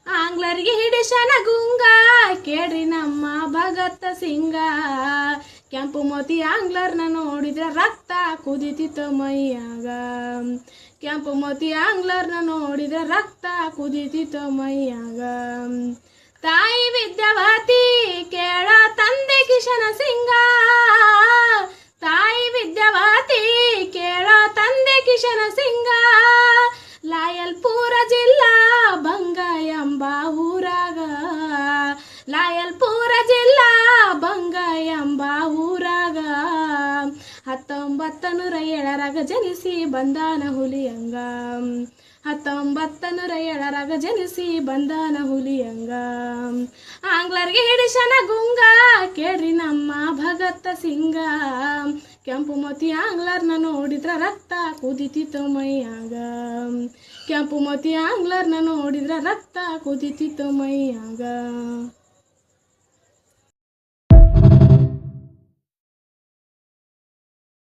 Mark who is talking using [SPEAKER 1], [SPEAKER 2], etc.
[SPEAKER 1] ಆಂಗ್ಲರಿಗೆ ಹಿಡಿಶನ ಗುಂಗ ಕೇಳ್ರಿ ನಮ್ಮ ಭಗತ್ ಸಿಂಗ. ಕೆಂಪು ಮೋತಿ ಆಂಗ್ಲರ್ನ ನೋಡಿದ್ರೆ ರಕ್ತ ಕುದಿತಿತ್ತು ಮೈಯಾಗ. ಕೆಂಪು ಮೋತಿ ಆಂಗ್ಲರ್ನ ನೋಡಿದ್ರೆ ರಕ್ತ ಕುದಿತಿತ್ತು ಮೈಯಾಗ. ತಾಯಿ ವಿದ್ಯಾವತಿ ಕೇಳ ತಂದೆ ಕಿಶನ ಸಿಂಗ. ತಾಯಿ ವಿದ್ಯಾವತಿ ಕೇಳ ತಂದೆ ಕಿಶನ ಸಿಂಗ. ಲಾಯಲ್ಪುರ ಜಿಲ್ಲಾ ಬಂಗ ಎಂಬ ಊರಾಗ. ಲಾಯಲ್ಪುರ ಜಿಲ್ಲಾ ಬಂಗ ಎಂಬ ಊರಾಗ 1907 ಜನಿಸಿ ಬಂದಾನ ಹುಲಿಯಂಗ. 1907 ಜನಿಸಿ ಬಂದಾನ ಹುಲಿಯಂಗ. ಆಂಗ್ಲರ್ಗೆ ಹಿಡಿಶನ ಗುಂಗ ಕೇಳ್ರಿ ನಮ್ಮ ಭಗತ್ ಸಿಂಗ. ಕೆಂಪು ಮೋತಿ ಆಂಗ್ಲರ್ನ ನೋಡಿದ್ರ ರಕ್ತ ಕುದಿತಿತ್ತು ಮೈಯಾಗ. ಕೆಂಪು ಮೋತಿ ಆಂಗ್ಲರ್ನ ನೋಡಿದ್ರ ರಕ್ತ ಕುದಿತಿತ್ತು ಮೈಯಾಗ.